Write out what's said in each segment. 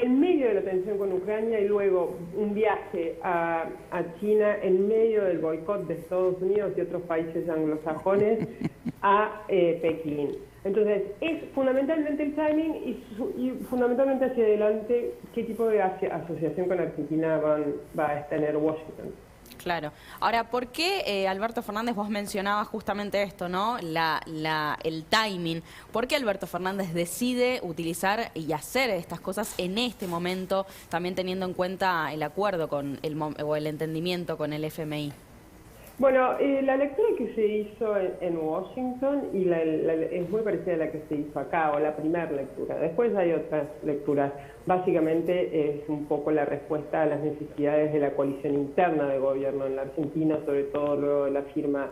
en medio de la tensión con Ucrania y luego un viaje a China en medio del boicot de Estados Unidos y otros países anglosajones a Pekín. Entonces, es fundamentalmente el timing y fundamentalmente hacia adelante qué tipo de asociación con Argentina va a tener Washington. Claro. Ahora, ¿por qué, Alberto Fernández, vos mencionabas justamente esto, ¿no? El timing. ¿Por qué Alberto Fernández decide utilizar y hacer estas cosas en este momento, también teniendo en cuenta el acuerdo o el entendimiento con el FMI? Bueno, la lectura que se hizo en Washington es muy parecida a la que se hizo acá, o la primera lectura. Después hay otras lecturas. Básicamente es un poco la respuesta a las necesidades de la coalición interna de gobierno en la Argentina, sobre todo luego de la firma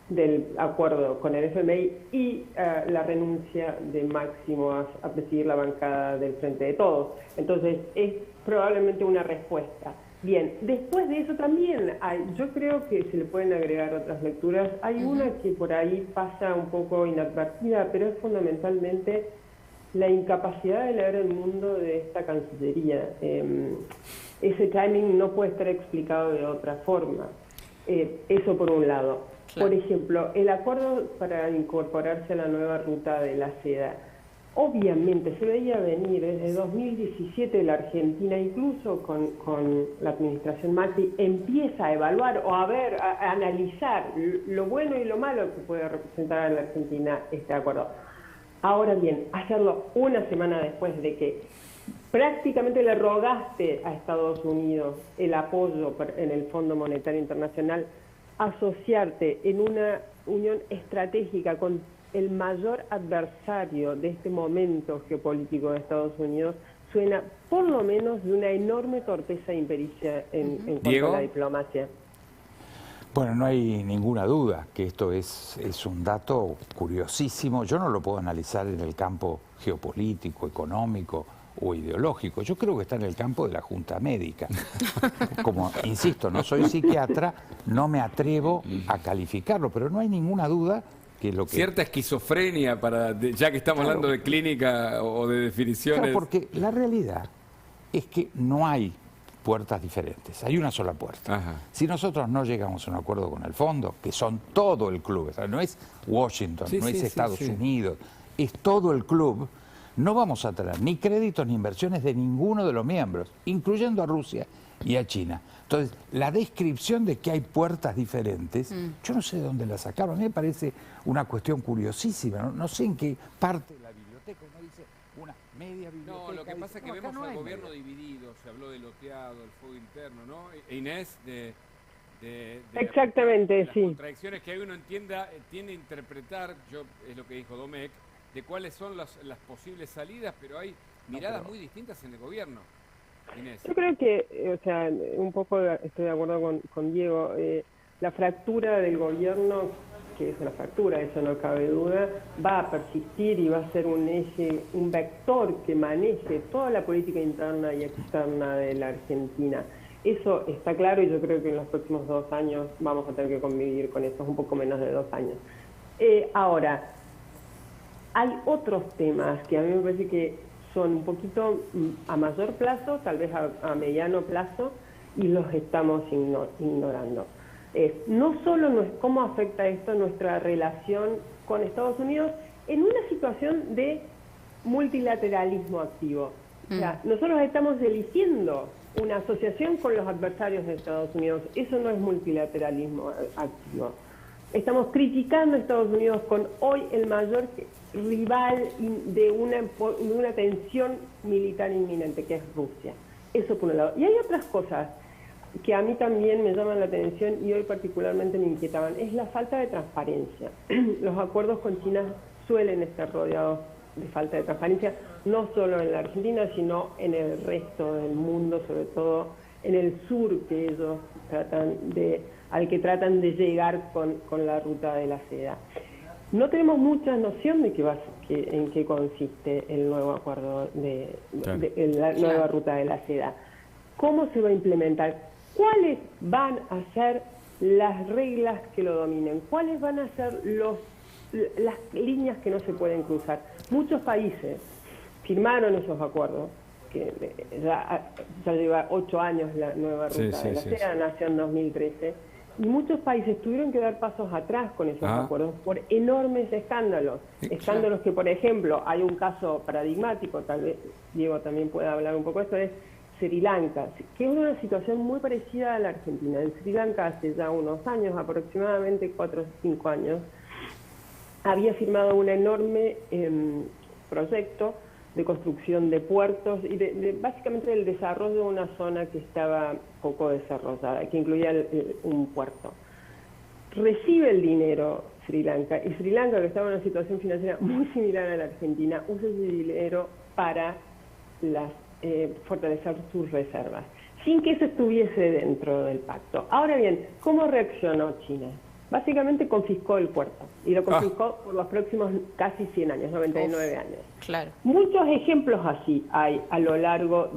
del acuerdo con el FMI y la renuncia de Máximo a presidir la bancada del Frente de Todos. Entonces es probablemente una respuesta. Bien, después de eso también yo creo que se le pueden agregar otras lecturas. Hay una que por ahí pasa un poco inadvertida, pero es fundamentalmente la incapacidad de leer el mundo de esta Cancillería. Ese timing no puede estar explicado de otra forma. Eso por un lado. Claro. Por ejemplo, el acuerdo para incorporarse a la nueva ruta de la seda. Obviamente se veía venir desde 2017 la Argentina, incluso con la administración Macri, empieza a evaluar o a analizar lo bueno y lo malo que puede representar a la Argentina este acuerdo. Ahora bien, hacerlo una semana después de que prácticamente le rogaste a Estados Unidos el apoyo en el Fondo Monetario Internacional, asociarte en una unión estratégica con el mayor adversario de este momento geopolítico de Estados Unidos, suena por lo menos de una enorme torpeza e impericia en cuanto a la diplomacia. Bueno, no hay ninguna duda que esto es un dato curiosísimo. Yo no lo puedo analizar en el campo geopolítico, económico o ideológico. Yo creo que está en el campo de la Junta Médica. Como, insisto, no soy psiquiatra, no me atrevo a calificarlo, pero no hay ninguna duda que lo que... Cierta esquizofrenia, ya que estamos hablando de clínica o de definiciones... Claro, porque la realidad es que no hay puertas diferentes, hay una sola puerta. Ajá. Si nosotros no llegamos a un acuerdo con el fondo, que son todo el club, o sea, no es Washington, no es Estados Unidos, es todo el club, no vamos a tener ni créditos ni inversiones de ninguno de los miembros, incluyendo a Rusia y a China. Entonces, la descripción de que hay puertas diferentes, yo no sé de dónde la sacaron, a mí me parece una cuestión curiosísima, no sé en qué parte de la biblioteca, uno dice una media biblioteca. No, lo que pasa es que vemos al gobierno dividido, se habló del loteado, el fuego interno, ¿no? Inés, exactamente, las contradicciones que uno tiende a interpretar, es lo que dijo Domecq, de cuáles son las posibles salidas, pero hay miradas muy distintas en el gobierno. Inés. Yo creo que, o sea, un poco estoy de acuerdo con Diego, la fractura del gobierno, que es una fractura, eso no cabe duda, va a persistir y va a ser un eje, un vector que maneje toda la política interna y externa de la Argentina. Eso está claro y yo creo que en los próximos 2 años vamos a tener que convivir con eso, un poco menos de 2 años. Ahora, hay otros temas que a mí me parece que son un poquito a mayor plazo, tal vez a mediano plazo, y los estamos ignorando. No solo cómo afecta esto nuestra relación con Estados Unidos en una situación de multilateralismo activo. O sea, nosotros estamos eligiendo una asociación con los adversarios de Estados Unidos. Eso no es multilateralismo activo. Estamos criticando a Estados Unidos con hoy el mayor rival de una tensión militar inminente, que es Rusia. Eso por un lado. Y hay otras cosas que a mí también me llaman la atención y hoy particularmente me inquietaban. Es la falta de transparencia. Los acuerdos con China suelen estar rodeados de falta de transparencia, no solo en la Argentina, sino en el resto del mundo, sobre todo en el sur que ellos al que tratan de llegar con la ruta de la seda. No tenemos mucha noción de en qué consiste el nuevo acuerdo la nueva ruta de la seda. ¿Cómo se va a implementar? ¿Cuáles van a ser las reglas que lo dominen? ¿Cuáles van a ser las líneas que no se pueden cruzar? Muchos países firmaron esos acuerdos ya lleva 8 años la nueva ruta de la seda, nació en 2013, y muchos países tuvieron que dar pasos atrás con esos acuerdos por enormes escándalos. Escándalos que, por ejemplo, hay un caso paradigmático, tal vez Diego también pueda hablar un poco de esto, es Sri Lanka, que es una situación muy parecida a la Argentina. En Sri Lanka hace ya unos años, aproximadamente 4 o 5 años, había firmado un enorme proyecto de construcción de puertos y básicamente el desarrollo de una zona que estaba poco desarrollada, que incluía un puerto. Recibe el dinero Sri Lanka, y Sri Lanka, que estaba en una situación financiera muy similar a la Argentina, usa ese dinero para fortalecer sus reservas, sin que eso estuviese dentro del pacto. Ahora bien, ¿cómo reaccionó China? Básicamente confiscó el puerto, y lo confiscó por los próximos casi 100 años, 99 años. Claro. Muchos ejemplos así hay a lo largo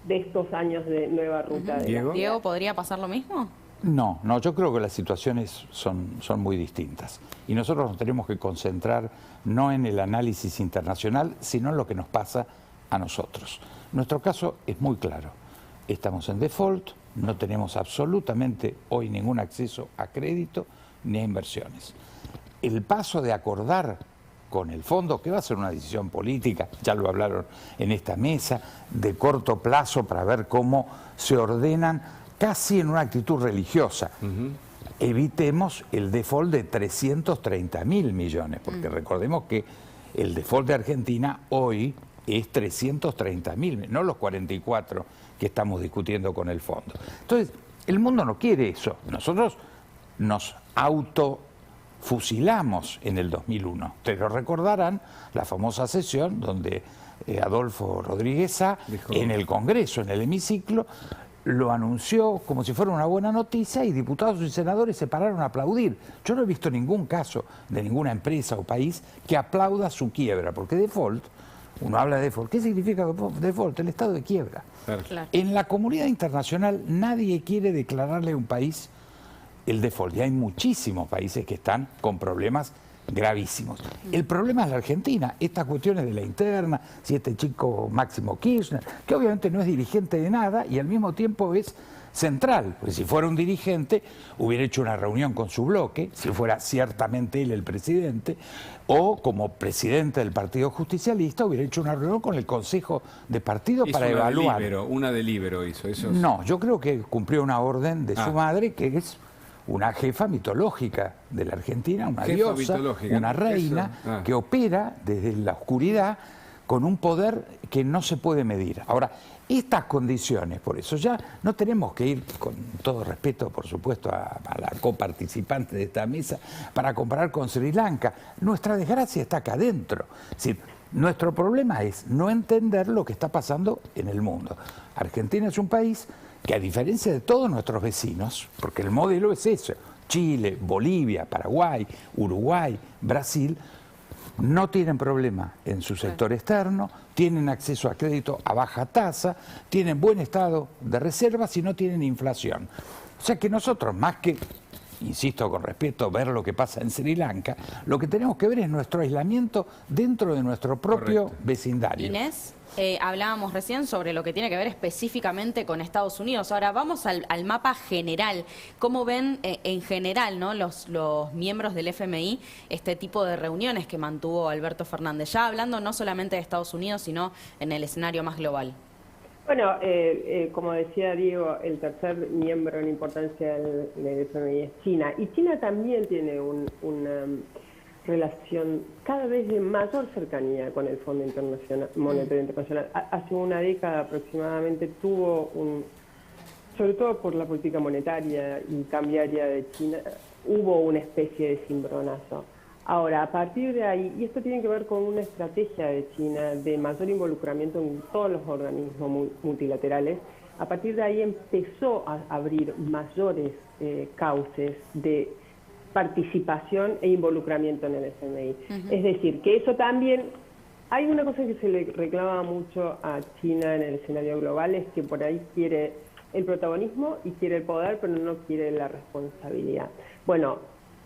de estos años de nueva ruta. ¿Diego, podría pasar lo mismo? No, yo creo que las situaciones son muy distintas. Y nosotros nos tenemos que concentrar no en el análisis internacional, sino en lo que nos pasa a nosotros. Nuestro caso es muy claro. Estamos en default, no tenemos absolutamente hoy ningún acceso a crédito ni a inversiones. El paso de acordar con el fondo, que va a ser una decisión política, ya lo hablaron en esta mesa, de corto plazo para ver cómo se ordenan, casi en una actitud religiosa. Evitemos el default de 330.000 millones, porque recordemos que el default de Argentina hoy es 330.000, no los 44 que estamos discutiendo con el fondo. Entonces, el mundo no quiere eso. Nosotros nos autofusilamos en el 2001. Ustedes lo recordarán, la famosa sesión donde Adolfo Rodríguez Sá, en el Congreso, en el hemiciclo, lo anunció como si fuera una buena noticia y diputados y senadores se pararon a aplaudir. Yo no he visto ningún caso de ninguna empresa o país que aplauda su quiebra, porque default, uno habla de default. ¿Qué significa default? El estado de quiebra. Claro. En la comunidad internacional nadie quiere declararle a un país el default. Y hay muchísimos países que están con problemas gravísimos. El problema es la Argentina. Estas cuestiones de la interna, si este chico Máximo Kirchner, que obviamente no es dirigente de nada y al mismo tiempo es central, porque si fuera un dirigente hubiera hecho una reunión con su bloque, si fuera ciertamente él el presidente, o como presidente del Partido Justicialista hubiera hecho una reunión con el Consejo de Partido para evaluar. Una de Libero hizo eso. No, yo creo que cumplió una orden de su madre, que es una jefa mitológica de la Argentina, una diosa, una reina que opera desde la oscuridad con un poder que no se puede medir. Ahora, estas condiciones, por eso ya no tenemos que ir, con todo respeto, por supuesto, a la coparticipante de esta mesa, para comparar con Sri Lanka. Nuestra desgracia está acá adentro. Es decir, nuestro problema es no entender lo que está pasando en el mundo. Argentina es un país que, a diferencia de todos nuestros vecinos, porque el modelo es eso, Chile, Bolivia, Paraguay, Uruguay, Brasil, no tienen problema en su sector externo, tienen acceso a crédito a baja tasa, tienen buen estado de reservas y no tienen inflación. O sea que nosotros, más que, insisto con respeto, ver lo que pasa en Sri Lanka, lo que tenemos que ver es nuestro aislamiento dentro de nuestro propio vecindario. Inés, hablábamos recién sobre lo que tiene que ver específicamente con Estados Unidos. Ahora vamos al mapa general. ¿Cómo ven en general, ¿no? los miembros del FMI este tipo de reuniones que mantuvo Alberto Fernández? Ya hablando no solamente de Estados Unidos, sino en el escenario más global. Bueno, como decía Diego, el tercer miembro en importancia del FMI es China. Y China también tiene una relación cada vez de mayor cercanía con el Fondo Monetario Internacional. Hace una década aproximadamente tuvo sobre todo por la política monetaria y cambiaria de China, hubo una especie de cimbronazo. Ahora, a partir de ahí, y esto tiene que ver con una estrategia de China de mayor involucramiento en todos los organismos multilaterales, a partir de ahí empezó a abrir mayores cauces de participación e involucramiento en el FMI. Es decir, que eso también, hay una cosa que se le reclama mucho a China en el escenario global, es que por ahí quiere el protagonismo y quiere el poder, pero no quiere la responsabilidad. Bueno,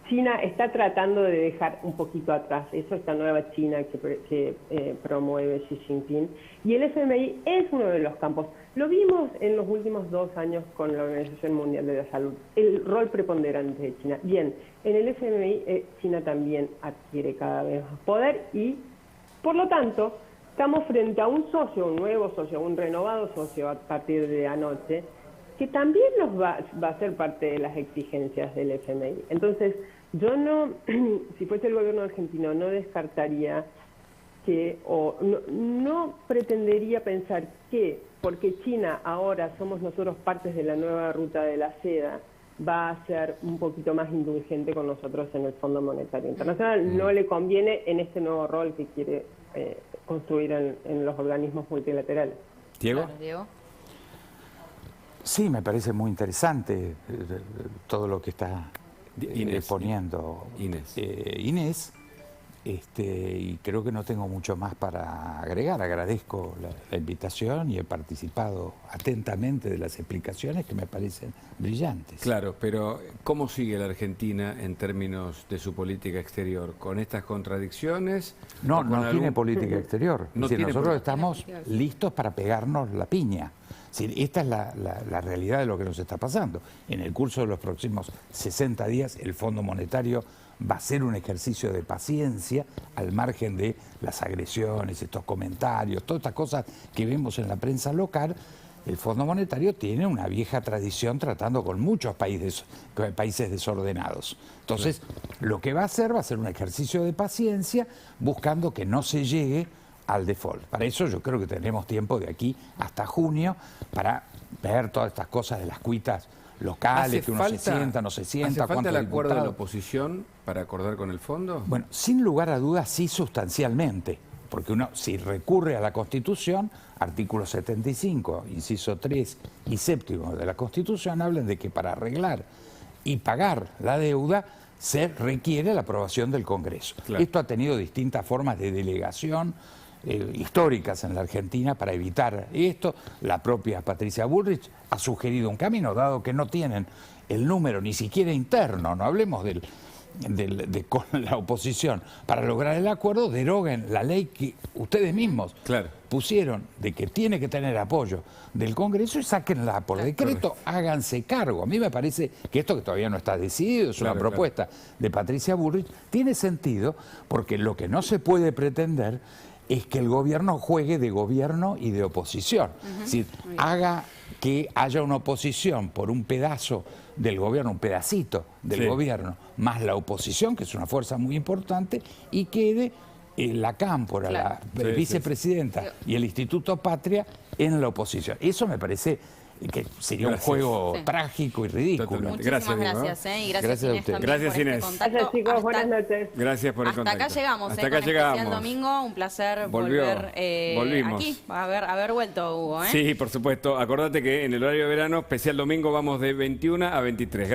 China está tratando de dejar un poquito atrás eso, esta nueva China que promueve Xi Jinping. Y el FMI es uno de los campos. Lo vimos en los últimos 2 años con la Organización Mundial de la Salud, el rol preponderante de China. Bien, en el FMI China también adquiere cada vez más poder y, por lo tanto, estamos frente a un socio, un nuevo socio, un renovado socio a partir de anoche, que también nos va a ser parte de las exigencias del FMI. Entonces, yo no, si fuese el gobierno argentino, no descartaría que, o no pretendería pensar que, porque China ahora somos nosotros partes de la nueva ruta de la seda, va a ser un poquito más indulgente con nosotros en el Fondo Monetario Internacional. No le conviene en este nuevo rol que quiere construir en los organismos multilaterales. ¿Diego? Claro, Diego. Sí, me parece muy interesante todo lo que está poniendo Inés. Y creo que no tengo mucho más para agregar. Agradezco la invitación y he participado atentamente de las explicaciones que me parecen brillantes. Claro, pero ¿cómo sigue la Argentina en términos de su política exterior? ¿Con estas contradicciones? No tiene política exterior. No es decir, tiene nosotros estamos listos para pegarnos la piña. Esta es la realidad de lo que nos está pasando. En el curso de los próximos 60 días, el Fondo Monetario va a ser un ejercicio de paciencia al margen de las agresiones, estos comentarios, todas estas cosas que vemos en la prensa local. El Fondo Monetario tiene una vieja tradición tratando con muchos países desordenados. Entonces, lo que va a hacer un ejercicio de paciencia buscando que no se llegue al default. Para eso yo creo que tenemos tiempo de aquí hasta junio para ver todas estas cosas de las cuitas locales, que uno se sienta, no se sienta. ¿Hace falta el acuerdo de la oposición para acordar con el fondo? Bueno, sin lugar a dudas sí, sustancialmente, porque uno si recurre a la Constitución, artículo 75, inciso 3 y séptimo de la Constitución hablan de que para arreglar y pagar la deuda se requiere la aprobación del Congreso. Claro. Esto ha tenido distintas formas de delegación históricas en la Argentina para evitar esto. La propia Patricia Bullrich ha sugerido un camino, dado que no tienen el número ni siquiera interno, no hablemos con la oposición, para lograr el acuerdo, deroguen la ley que ustedes mismos pusieron de que tiene que tener apoyo del Congreso y sáquenla por decreto, háganse cargo. A mí me parece que esto, que todavía no está decidido, es una propuesta de Patricia Bullrich, tiene sentido, porque lo que no se puede pretender es que el gobierno juegue de gobierno y de oposición. Es decir, haga que haya una oposición por un pedazo del gobierno, un pedacito del gobierno, más la oposición, que es una fuerza muy importante, y quede la Cámpora, la vicepresidenta y el Instituto Patria en la oposición. Eso me parece que sería un juego trágico y ridículo. Muchísimas gracias, y gracias Inés, a usted. Gracias, Inés. Gracias, chicos, buenas noches. Gracias por el contacto. Hasta acá llegamos, hasta acá con llegamos. Especial Domingo, un placer volver aquí, haber vuelto, Hugo. Sí, por supuesto. Acordate que en el horario de verano, Especial Domingo, vamos de 21 a 23. Gracias.